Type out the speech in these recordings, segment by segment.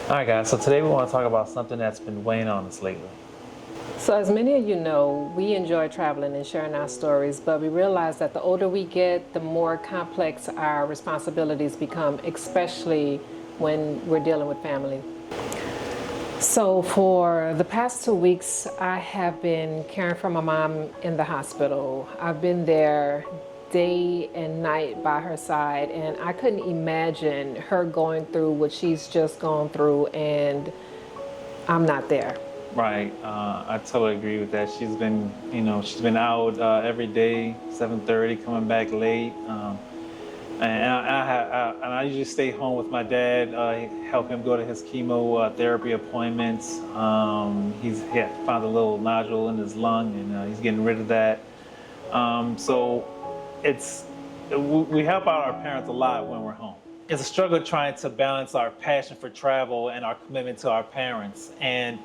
All right, guys, so today we want to talk about something that's been weighing on us lately. So as many of you know, we enjoy traveling and sharing our stories, but we realize that the older we get, the more complex our responsibilities become, especially when we're dealing with family. So for the past 2 weeks, I have been caring for my mom in the hospital. I've been there day and night by her side, and I couldn't imagine her going through what she's just gone through, and I'm not there. Right, I totally agree with that. She's been out every day, 7:30, coming back late, and I usually stay home with my dad, help him go to his chemotherapy appointments. He had found a little nodule in his lung, and he's getting rid of that. So we help out our parents a lot when we're home. It's a struggle trying to balance our passion for travel and our commitment to our parents, and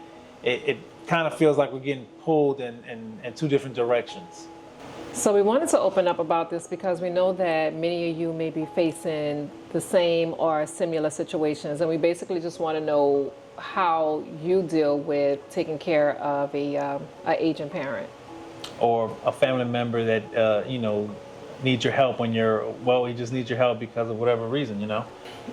it kind of feels like we're getting pulled in two different directions. So we wanted to open up about this because we know that many of you may be facing the same or similar situations, and we basically just want to know how you deal with taking care of a aging parent. Or a family member that needs your help when he just needs your help because of whatever reason.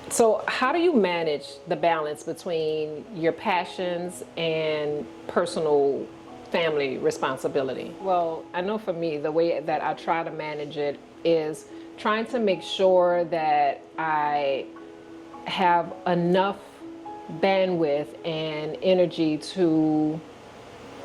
So how do you manage the balance between your passions and personal family responsibility? Well, I know for me, the way that I try to manage it is trying to make sure that I have enough bandwidth and energy to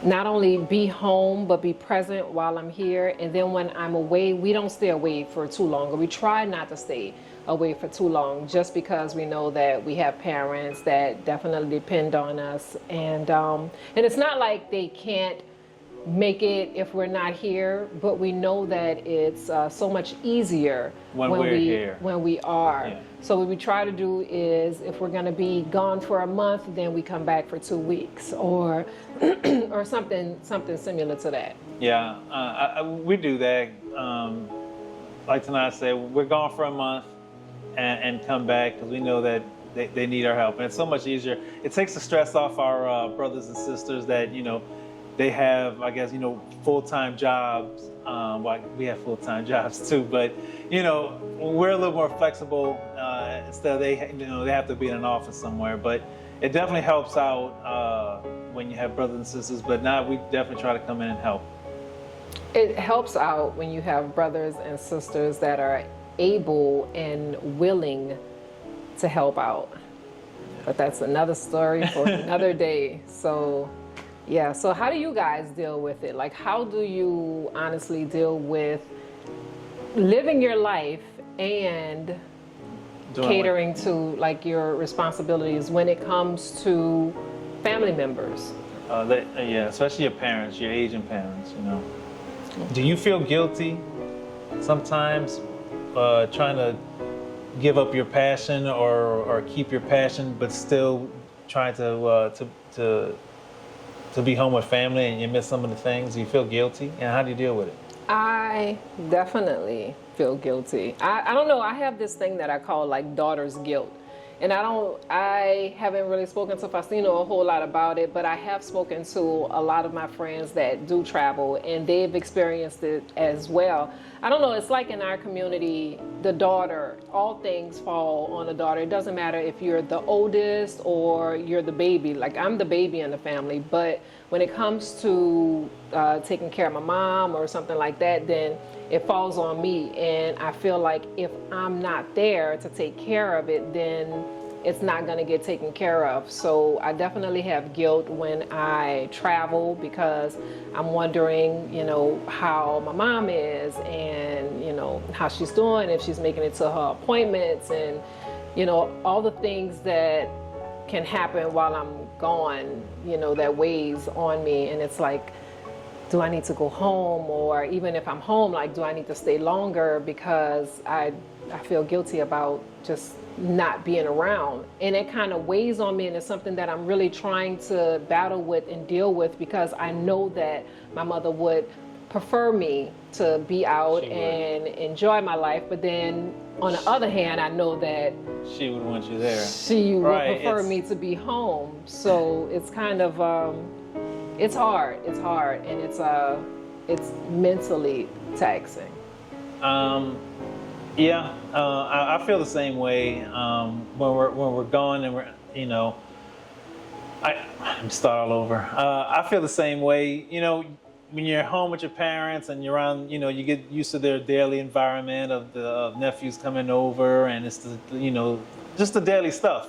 not only be home, but be present while I'm here. And then when I'm away, we don't stay away for too long, or we try not to stay away for too long, just because we know that we have parents that definitely depend on us. And it's not like they can't make it if we're not here, but we know that it's so much easier when we're here, when we are. Yeah. So what we try to do is, if we're going to be gone for a month, then we come back for 2 weeks, or or something similar to that. Yeah, we do that. Like Tenaj said, we're gone for a month and come back because we know that they need our help, and it's so much easier. It takes the stress off our brothers and sisters that they have, I guess, full-time jobs. Well, we have full-time jobs too, but we're a little more flexible. Instead, they have to be in an office somewhere. But it definitely helps out when you have brothers and sisters. But now we definitely try to come in and help. It helps out when you have brothers and sisters that are able and willing to help out. But that's another story for another day. So. Yeah, so how do you guys deal with it? Like, how do you honestly deal with living your life and catering to like your responsibilities when it comes to family members? Especially your parents, your aging parents, Do you feel guilty sometimes trying to give up your passion or keep your passion, but still trying to be home with family and you miss some of the things? Do you feel guilty? And how do you deal with it? I definitely feel guilty. I don't know. I have this thing that I call like daughter's guilt. And I haven't really spoken to Faustino a whole lot about it, but I have spoken to a lot of my friends that do travel, and they've experienced it as well. I don't know, it's like in our community, the daughter, all things fall on the daughter. It doesn't matter if you're the oldest or you're the baby. Like, I'm the baby in the family, but when it comes to taking care of my mom or something like that, then it falls on me. And I feel like if I'm not there to take care of it, then it's not going to get taken care of. So I definitely have guilt when I travel, because I'm wondering, how my mom is, and, how she's doing, if she's making it to her appointments, and, all the things that can happen while I'm gone, that weighs on me. And it's like, do I need to go home? Or even if I'm home, like, do I need to stay longer? Because I feel guilty about just not being around. And it kind of weighs on me, and it's something that I'm really trying to battle with and deal with, because I know that my mother would prefer me to be out She would. and enjoy my life, but then on the other hand, I know that She would want you there. she Right, would prefer it's- me to be home. So it's kind of it's hard. It's hard, and it's mentally taxing. Yeah, I feel the same way when we're gone and we're, you know, I'm start all over. I feel the same way. You know, when you're home with your parents and you're around, you know, you get used to their daily environment of the nephews coming over, and it's the, you know, just the daily stuff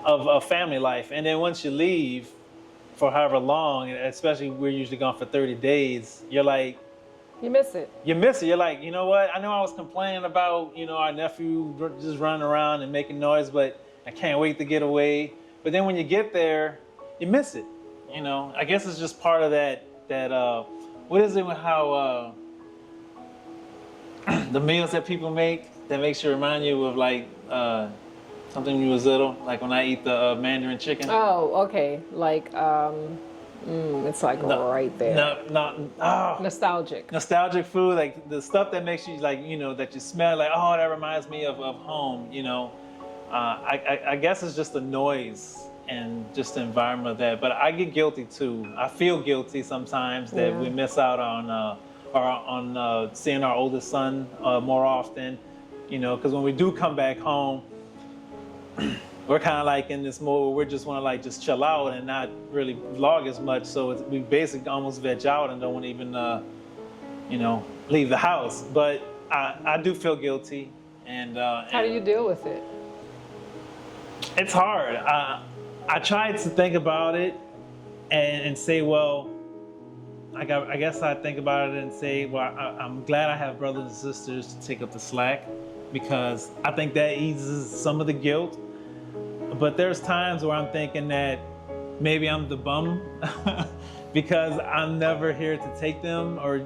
of family life. And then once you leave for however long, and especially we're usually gone for 30 days, you're like, You miss it. you miss it. You're like, you know what? I know I was complaining about, you know, our nephew just running around and making noise, but I can't wait to get away. But then when you get there, you miss it. You know, I guess it's just part of that what is it with how the meals that people make that makes you remind you of like something when you was little, like when I eat the Mandarin chicken. Oh, okay. Like it's like right there. Nostalgic food, like the stuff that makes you like, you know, that you smell like, oh, that reminds me of home, you know. I guess it's just the noise and just the environment of that. But I get guilty too. I feel guilty sometimes that we miss out on seeing our oldest son more often, you know, because when we do come back home, we're kind of like in this mode where we just want to like just chill out and not really vlog as much. So we basically almost veg out and don't want to even, you know, leave the house. But I do feel guilty. And How do you deal with it? it's hard. I tried to think about it and say, well, I guess I think about it and say, well, I'm glad I have brothers and sisters to take up the slack, because I think that eases some of the guilt. But there's times where I'm thinking that maybe I'm the bum because I'm never here to take them or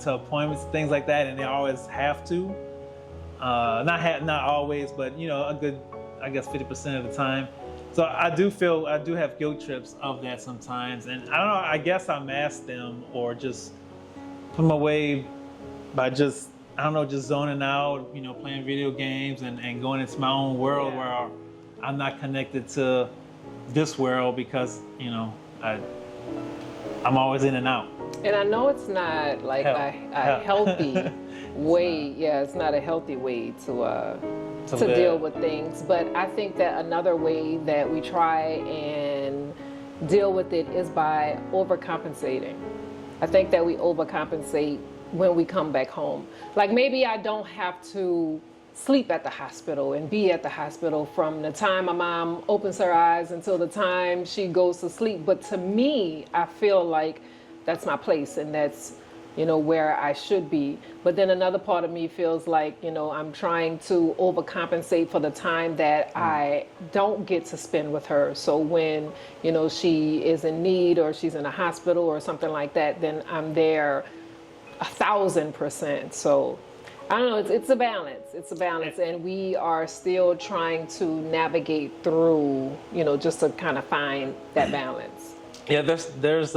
to appointments, things like that, and they always have to. Not always, but you know, a good, I guess 50% of the time. So I do have guilt trips of that sometimes, and I don't know. I guess I mask them or just put them away by just, I don't know, just zoning out, you know, playing video games and going into my own world where I'm not connected to this world because, you know, I'm always in and out. And I know it's not like a healthy way. Yeah, it's not a healthy way to deal with things. But I think that another way that we try and deal with it is by overcompensating. I think that we overcompensate when we come back home. Like maybe I don't have to sleep at the hospital and be at the hospital from the time my mom opens her eyes until the time she goes to sleep. But to me, I feel like that's my place and that's, you know, where I should be. But then another part of me feels like, you know, I'm trying to overcompensate for the time that I don't get to spend with her. So when, you know, she is in need or she's in a hospital or something like that, then I'm there 1,000%. So I don't know, it's a balance. It's a balance, and we are still trying to navigate through, you know, just to kind of find that balance. Yeah, there's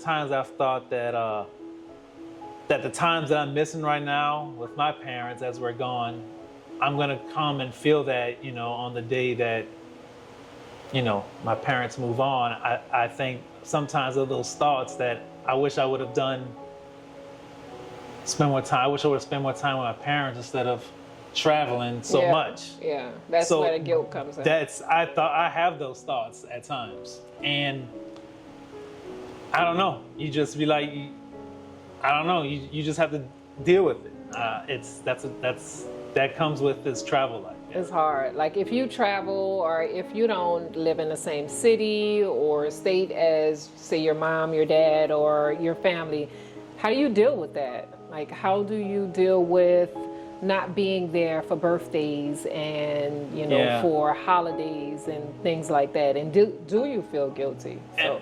times I've thought that that the times that I'm missing right now with my parents as we're gone, I'm gonna come and feel that, you know, on the day that, you know, my parents move on. I think sometimes of those thoughts that I wish I would have done. I wish I would have spent more time with my parents instead of traveling so much. Yeah, that's where the guilt comes in. I have those thoughts at times, and I don't know. You just be like, I don't know. You just have to deal with it. That comes with this travel life. Yeah. It's hard. Like if you travel or if you don't live in the same city or state as, say, your mom, your dad, or your family, how do you deal with that? Like, how do you deal with not being there for birthdays and, you know, for holidays and things like that? And do you feel guilty? So.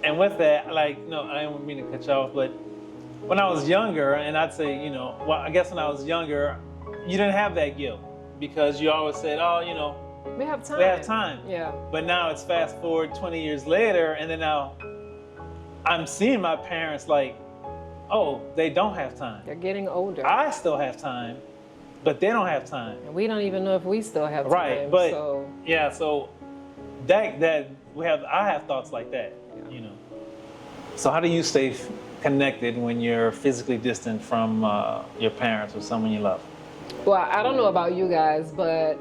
And with that, like, no, I don't mean to cut you off, but when I was younger, and I'd say, you know, well, I guess when I was younger, you didn't have that guilt because you always said, oh, you know, we have time. We have time. Yeah. But now it's fast forward 20 years later, and then now I'm seeing my parents like, oh, they don't have time. They're getting older. I still have time, but they don't have time. And we don't even know if we still have time. Right, but so. yeah, so that I have thoughts like that, you know. So how do you stay connected when you're physically distant from your parents or someone you love? Well, I don't know about you guys, but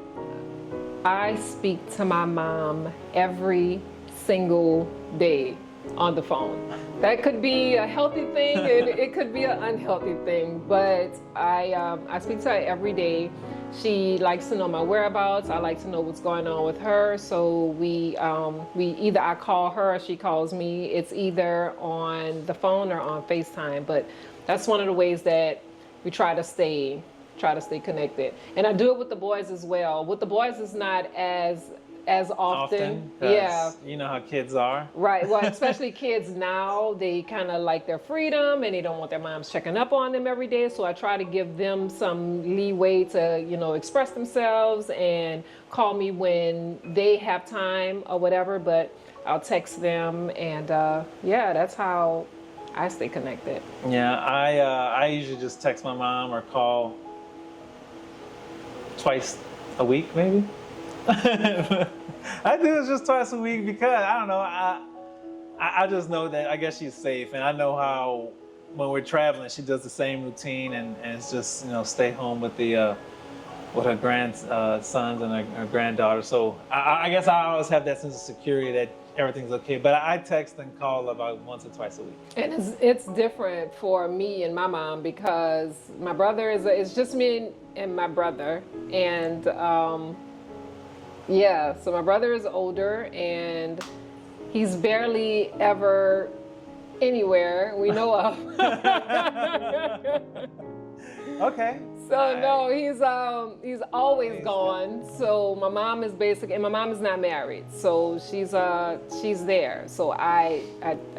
I speak to my mom every single day on the phone. That could be a healthy thing and it could be an unhealthy thing, but I speak to her every day. She likes to know my whereabouts. I like to know what's going on with her. So we either I call her or she calls me. It's either on the phone or on FaceTime, but that's one of the ways that we try to stay connected. And I do it with the boys as well. With the boys, it's not as often. Yeah. You know how kids are. Right. Well, especially kids now, they kind of like their freedom and they don't want their moms checking up on them every day. So I try to give them some leeway to, you know, express themselves and call me when they have time or whatever. But I'll text them and yeah, that's how I stay connected. Yeah, I usually just text my mom or call twice a week, maybe. I do it just twice a week because I don't know. I just know that I guess she's safe, and I know how when we're traveling, she does the same routine, and it's just, you know, stay home with the with her grandsons and her granddaughter. So I guess I always have that sense of security that everything's okay. But I text and call about once or twice a week. And it's different for me and my mom because my brother it's just me and my brother, and yeah, so my brother is older and he's barely ever anywhere we know of. Okay. So no, he's always gone. So my mom is and my mom is not married, so she's there. So I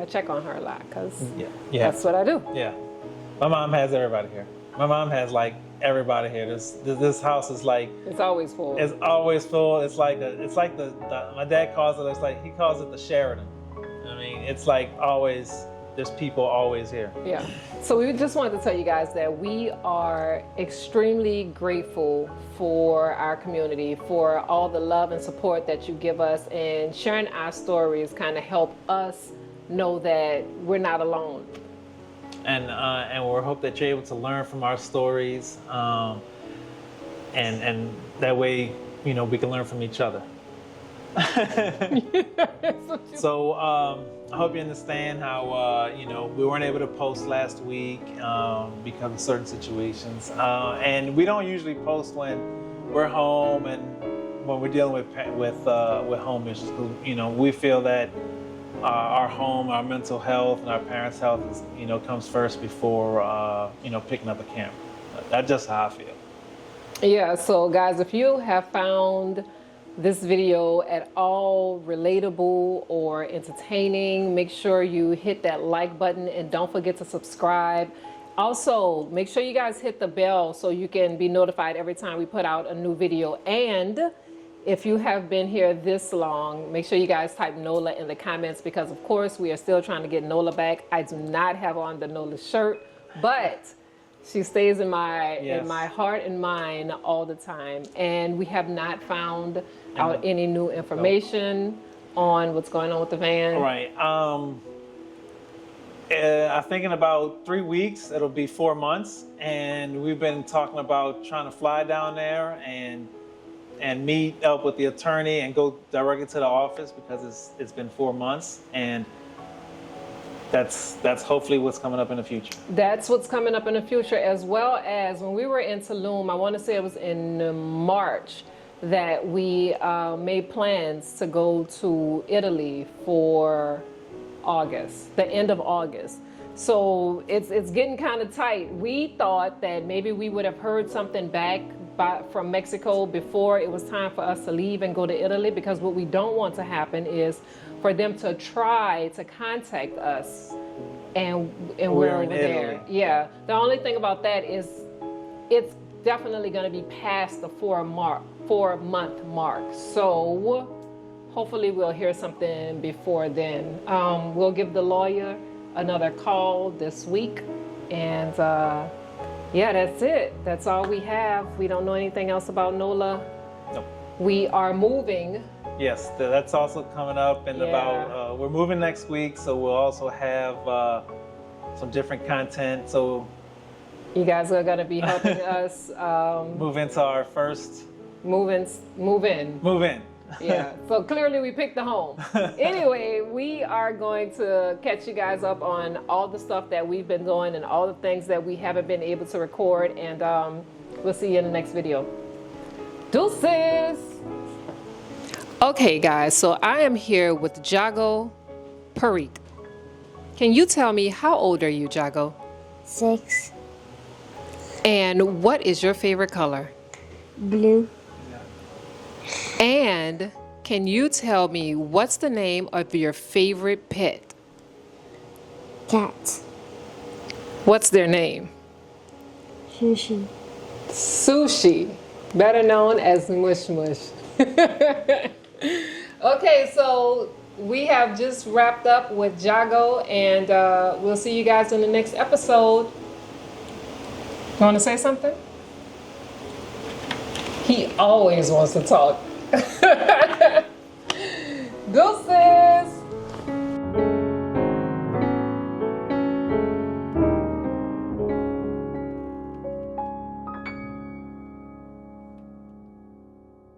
check on her a lot because that's what I do. Yeah, my mom has everybody here. My mom has like everybody here. This house is like it's always full. It's always full. It's like the my dad calls it. It's like he calls it the Sheridan. I mean, it's like always. There's people always here. Yeah. So we just wanted to tell you guys that we are extremely grateful for our community, for all the love and support that you give us, and sharing our stories kind of help us know that we're not alone. And we hope that you're able to learn from our stories, and that way, you know, we can learn from each other. So I hope you understand how you know, we weren't able to post last week because of certain situations, and we don't usually post when we're home and when we're dealing with home issues. You know, we feel that our home, our mental health, and our parents' health is, you know, comes first before you know, picking up a camera. That's just how I feel. Yeah. So guys, if you have found this video at all relatable or entertaining, make sure you hit that like button and don't forget to subscribe. Also, make sure you guys hit the bell so you can be notified every time we put out a new video. And if you have been here this long, make sure you guys type NOLA in the comments, because of course we are still trying to get NOLA back. I do not have on the NOLA shirt, but she stays in my heart and mind all the time. And we have not found out any new information on what's going on with the van. Right. I think in about 3 weeks, it'll be 4 months. And we've been talking about trying to fly down there and meet up with the attorney and go directly to the office, because it's been 4 months. And that's hopefully what's coming up in the future. That's what's coming up in the future, as well as when we were in Tulum, I want to say it was in March, that we made plans to go to Italy for August, the end of August. So it's getting kind of tight. We thought that maybe we would have heard something back from Mexico before it was time for us to leave and go to Italy, because what we don't want to happen is for them to try to contact us and we're over there. Yeah. The only thing about that is it's definitely going to be past the 4-month mark. So hopefully we'll hear something before then. We'll give the lawyer another call this week And yeah, that's it. That's all we have. We don't know anything else about NOLA. Nope. We are moving. Yes, that's also coming up in Yeah. about, we're moving next week, so we'll also have some different content. So You guys are going to be helping us move into our first move in. move in. Yeah, so clearly we picked the home. Anyway, we are going to catch you guys up on all the stuff that we've been doing and all the things that we haven't been able to record. And we'll see you in the next video. Deuces! Okay, guys, so I am here with Jago Parikh. Can you tell me, how old are you, Jago? 6. And what is your favorite color? Blue. And can you tell me, what's the name of your favorite pet? Cat. What's their name? Sushi. Sushi, better known as Mush Mush. Okay, so we have just wrapped up with Jago, and we'll see you guys in the next episode. You want to say something? He always wants to talk.